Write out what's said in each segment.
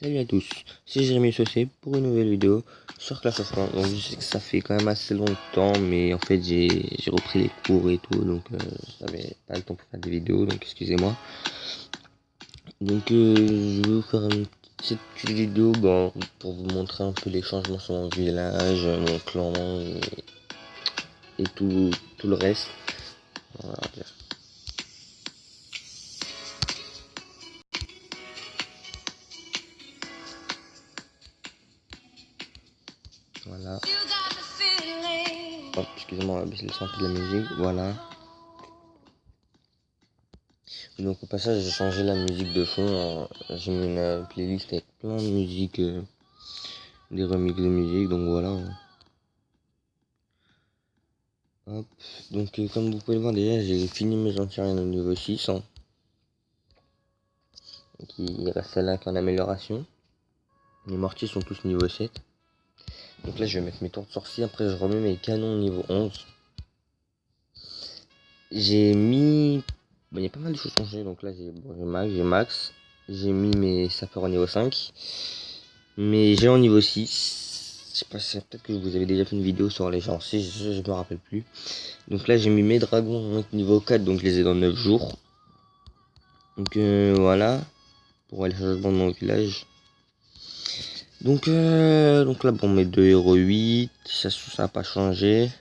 Salut à tous, c'est Jérémy Saucé pour une nouvelle vidéo sur Clash of Clans. Donc je sais que ça fait quand même assez longtemps, mais en fait j'ai repris les cours et tout, donc j'avais pas le temps pour faire des vidéos, donc excusez-moi. Donc je vais vous faire cette petite vidéo pour vous montrer un peu les changements sur mon village, mon clan et tout le reste. Voilà. Voilà. Hop, excusez-moi, on va baisser le son de la musique. Voilà. Donc au passage, j'ai changé la musique de fond. J'ai mis une playlist avec plein de musique, des remixes de musique. Donc voilà. Hop. Donc comme vous pouvez le voir déjà, j'ai fini mes anti-aériens au niveau 6. Donc il reste là qu'en amélioration. Les mortiers sont tous niveau 7. Donc là, je vais mettre mes tours de sorcier. Après, je remets mes canons niveau 11. J'ai mis... il y a pas mal de choses changées. Donc là, j'ai max. J'ai mis mes sapeurs au niveau 5. Mais j'ai en niveau 6. Je sais pas si peut-être que vous avez déjà fait une vidéo sur les gens 6, je me rappelle plus. Donc là, j'ai mis mes dragons niveau 4. Donc je les ai dans 9 jours. Donc voilà. Pour aller chercher dans mon village. Donc là, bon, mes deux héros 8. Ça a pas changé.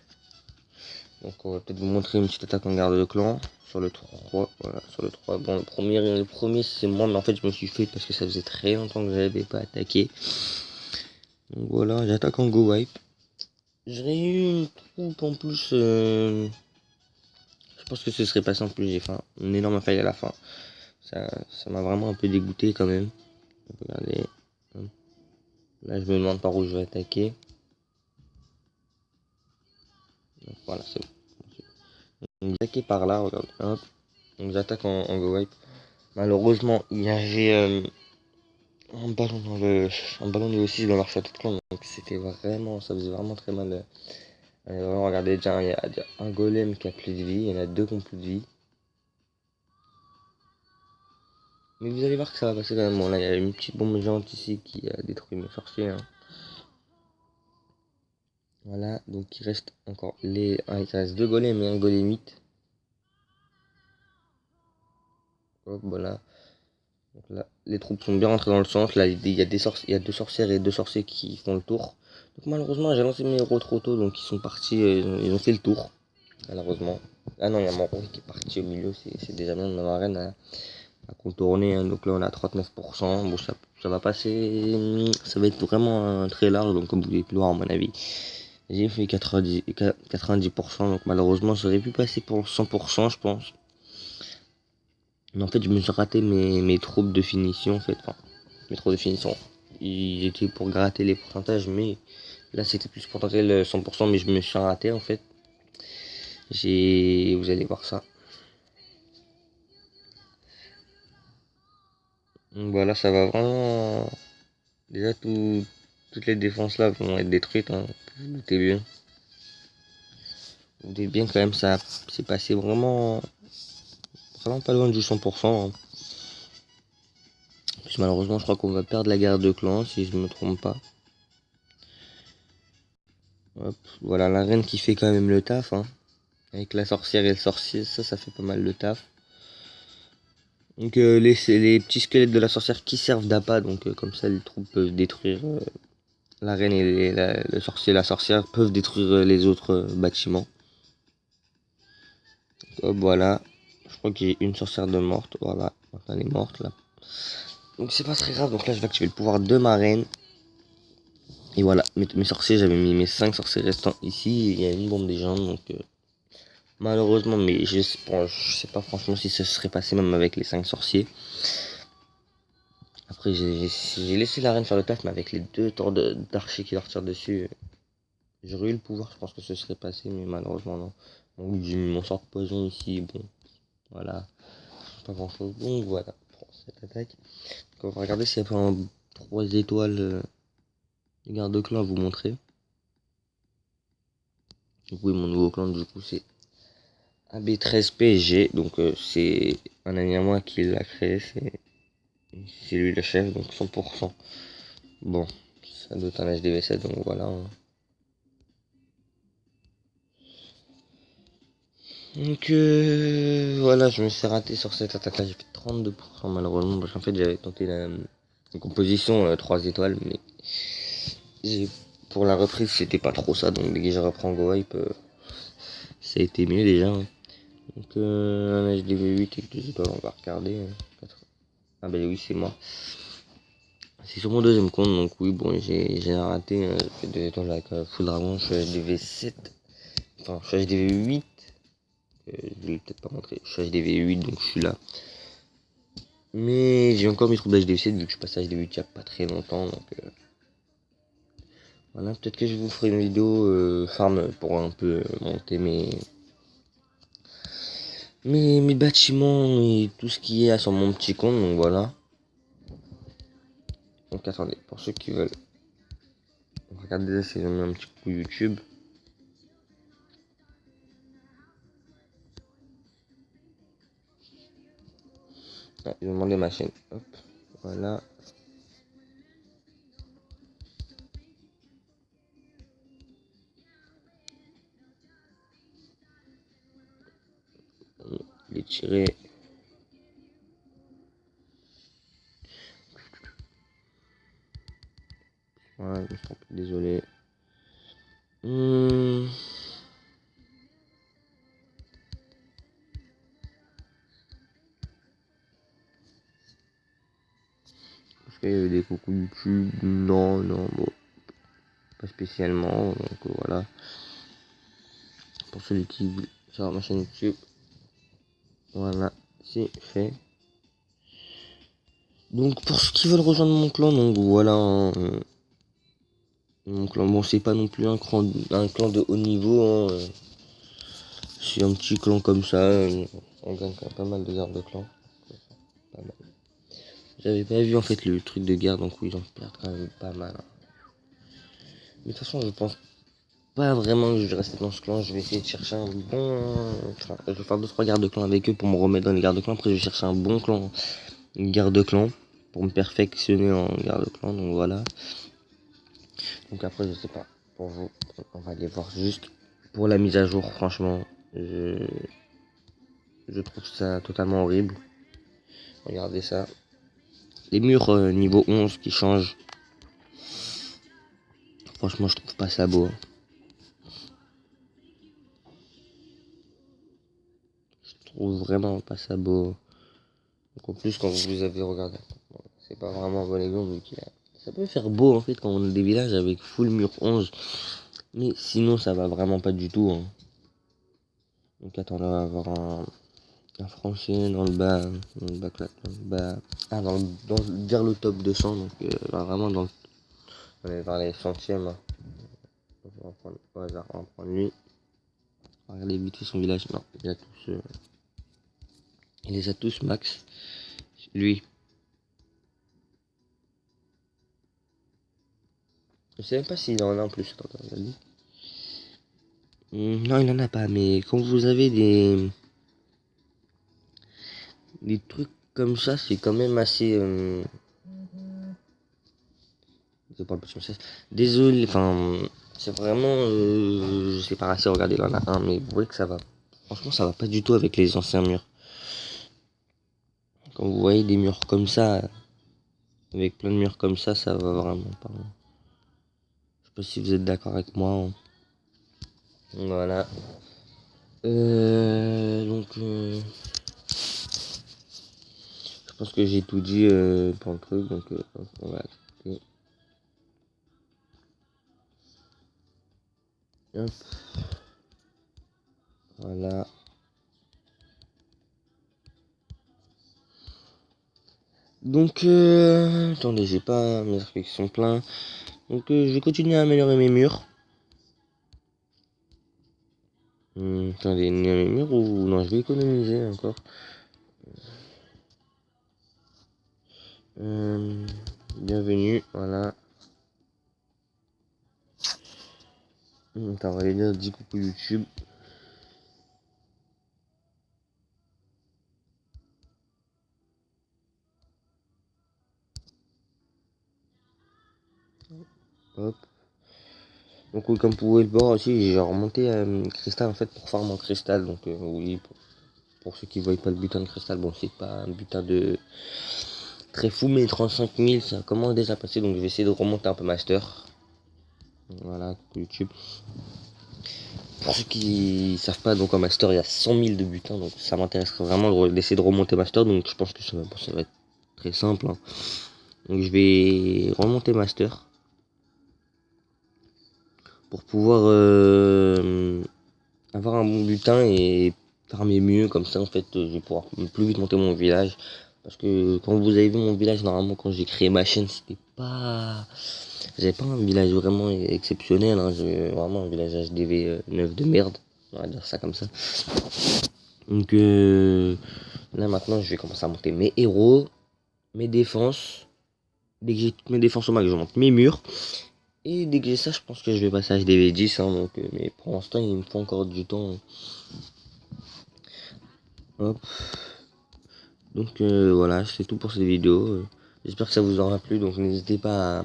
Donc on va peut-être vous montrer une petite attaque en garde de clan. Sur le 3, voilà, sur le 3. Bon, le premier c'est moi, mais en fait je me suis fait parce que ça faisait très longtemps que j'avais pas attaqué. Donc voilà, j'attaque en go wipe. J'aurais eu une troupe en plus. Je pense que ce serait passé en plus. J'ai fait une énorme faille à la fin. Ça m'a vraiment un peu dégoûté quand même. Regardez. Là je me demande par où je vais attaquer. Donc voilà, c'est bon. Donc j'attaque par là, regarde. Hop. Donc j'attaque en go wipe. Malheureusement, il y avait un ballon niveau 6 dans leur château de clan, donc c'était vraiment, ça faisait vraiment très mal. Regardez, déjà, il y a un golem qui a plus de vie, il y en a deux qui ont plus de vie. Mais vous allez voir que ça va passer quand même. Bon, là, il y a une petite bombe géante ici qui a détruit mes sorciers. Hein. Voilà, donc il reste encore il reste deux golems et un golem 8. Hop, voilà. Donc là, les troupes sont bien rentrées dans le centre. Là, il y a il y a deux sorcières et deux sorciers qui font le tour. Donc malheureusement, j'ai lancé mes héros trop tôt, donc ils sont partis, ils ont fait le tour. Malheureusement. Ah non, il y a mon roi qui est parti au milieu, c'est déjà bien. Ma marraine a contourné, hein. Donc là on a 39%. Bon, ça va passer, ça va être vraiment très large, donc comme vous pouvez le voir à mon avis. J'ai fait 90%, donc malheureusement j'aurais pu passer pour 100%, je pense. Mais en fait, je me suis raté mes troupes de finition, en fait. Enfin, mes troupes de finition. Ils étaient pour gratter les pourcentages, mais là c'était plus pour tenter le 100%, mais je me suis raté en fait. Vous allez voir ça. Donc voilà, ça va vraiment. Déjà, toutes les défenses là vont être détruites, hein. Vous vous doutez bien. Vous doutez bien quand même, ça c'est passé vraiment pas loin du 100%. Hein. Plus malheureusement, je crois qu'on va perdre la guerre de clans si je me trompe pas. Hop, voilà la reine qui fait quand même le taf. Hein. Avec la sorcière et le sorcier, ça fait pas mal le taf. Donc les petits squelettes de la sorcière qui servent d'appât, donc comme ça les troupes peuvent détruire la reine et le sorcier et la sorcière peuvent détruire les autres bâtiments. Hop, voilà. Je crois qu'il y a une sorcière de morte. Voilà, maintenant elle est morte là. Donc c'est pas très grave, donc là je vais activer le pouvoir de ma reine. Et voilà, mes sorciers, j'avais mis mes 5 sorciers restants ici. Il y a une bombe des gens, donc malheureusement, mais je sais pas franchement si ça serait passé même avec les 5 sorciers. Après, j'ai laissé la reine faire le taf, mais avec les deux tours d'archer qui leur tirent dessus, j'aurais eu le pouvoir, je pense que ce serait passé, mais malheureusement non. Donc j'ai mis mon sort de poison ici, bon, voilà, pas grand chose. Donc voilà, pour cette attaque. Donc, on va regarder s'il n'y a pas un 3 étoiles de garde de clan à vous montrer. Donc oui, mon nouveau clan, du coup, c'est AB13PSG, donc c'est un ami à moi qui l'a créé, C'est lui le chef, donc 100%. Bon, ça doit être un HDV7, donc voilà. Donc voilà, je me suis raté sur cette attaque-là, j'ai fait 32% malheureusement, parce qu'en fait j'avais tenté la composition 3 étoiles, mais pour la reprise c'était pas trop ça, donc dès que je reprends Go Hype, ça a été mieux déjà. Donc un HDV8 avec 2 étoiles, on va regarder. Ah bah oui, c'est moi. C'est sur mon deuxième compte, donc oui, bon, j'ai raté. J'ai fait 2 étoiles avec Full Dragon, je suis HDV7. Enfin, je suis HDV8. Je vais peut-être pas montrer. Je suis HDV8, donc je suis là. Mais j'ai encore mes troubles d'HDV7 vu que je passe à HDV8 il y a pas très longtemps. Donc voilà, peut-être que je vous ferai une vidéo farm pour un peu monter mes bâtiments et tout ce qui est sur mon petit compte. Donc voilà. Donc attendez, pour ceux qui veulent regarder déjà si j'ai mis un petit coup YouTube. Ah, ils ont demandé ma chaîne. Hop, voilà. Les tirer. Voilà, je me suis trompé, désolé. Est-ce qu'il y avait des coucou YouTube? Non, non, bon, pas spécialement. Donc voilà. Pour celui qui veut sur ma chaîne YouTube, voilà, c'est fait. Donc pour ceux qui veulent rejoindre mon clan, donc voilà, mon clan, bon c'est pas non plus un clan de haut niveau, c'est un petit clan comme ça, on gagne quand même pas mal de gardes de clan. Pas mal. J'avais pas vu en fait le truc de guerre, donc oui j'en perds quand même pas mal. Mais de toute façon je pense pas vraiment que je vais rester dans ce clan, je vais essayer de chercher un bon... Enfin, je vais faire 2-3 gardes de clan avec eux pour me remettre dans les gardes de clan, après je vais chercher un bon clan, une garde de clan, pour me perfectionner en garde de clan, donc voilà. Donc après je sais pas, pour vous, on va aller voir juste pour la mise à jour, franchement, je trouve ça totalement horrible. Regardez ça. Les murs niveau 11 qui changent, franchement je trouve pas ça beau. Je trouve vraiment pas ça beau. Donc en plus quand vous avez regardé, bon, c'est pas vraiment un bon exemple, mais ça peut faire beau en fait quand on a des villages avec full mur 11. Mais sinon ça va vraiment pas du tout. Donc attends, on va avoir un français dans le bas, dans le bas. Ah, vers le top 200, donc vraiment on est vers les centièmes. On va prendre au hasard, on va prendre lui. Regardez vite fait son village, non, il les a tous max. Lui, je sais même pas s'il en a en plus. Attends, regardez. Non, il en a pas, mais quand vous avez des trucs comme ça, c'est quand même assez. Je parle pas de princesse. Désolé, enfin, c'est vraiment. Je sais pas assez regarder, il en a un, mais vous voyez que ça va. Franchement, ça va pas du tout avec les anciens murs. Quand vous voyez des murs comme ça, avec plein de murs comme ça va vraiment pas. Je sais pas si vous êtes d'accord avec moi. Voilà. Donc, je pense que j'ai tout dit pour le truc, donc on va accepter. Hop. Voilà. Donc, attendez, j'ai pas mes réflexions plein. Donc, je vais continuer à améliorer mes murs. Attendez, mes murs ou non, je vais économiser encore. Bienvenue, voilà. Attends, on va aller dire 10 coucou YouTube. Hop. Donc oui, comme vous pouvez le voir aussi, j'ai remonté cristal en fait pour farm en cristal. Donc oui, pour ceux qui ne voient pas le butin de cristal, bon c'est pas un butin de très fou, mais 35 000 ça commence déjà à passer. Donc je vais essayer de remonter un peu master. Voilà, YouTube. Pour ceux qui savent pas, donc en master il y a 100 000 de butin, donc ça m'intéresserait vraiment d'essayer de remonter master. Donc je pense que ça va être très simple, hein. Donc je vais remonter master pour pouvoir avoir un bon butin et farmer mieux. Comme ça en fait je vais pouvoir plus vite monter mon village. Parce que quand vous avez vu mon village, normalement quand j'ai créé ma chaîne, j'avais pas un village vraiment exceptionnel, hein. J'avais vraiment un village HDV 9 de merde, on va dire ça comme ça. Donc là maintenant je vais commencer à monter mes héros, mes défenses. Dès que j'ai toutes mes défenses au max, je monte mes murs. Et dès que j'ai ça, je pense que je vais passer à HDV 10, hein, donc, mais pour l'instant il me faut encore du temps. Hop. Donc voilà, c'est tout pour cette vidéo. J'espère que ça vous aura plu, donc n'hésitez pas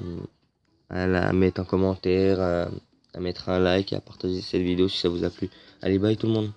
à mettre un commentaire, à mettre un like et à partager cette vidéo si ça vous a plu. Allez, bye tout le monde.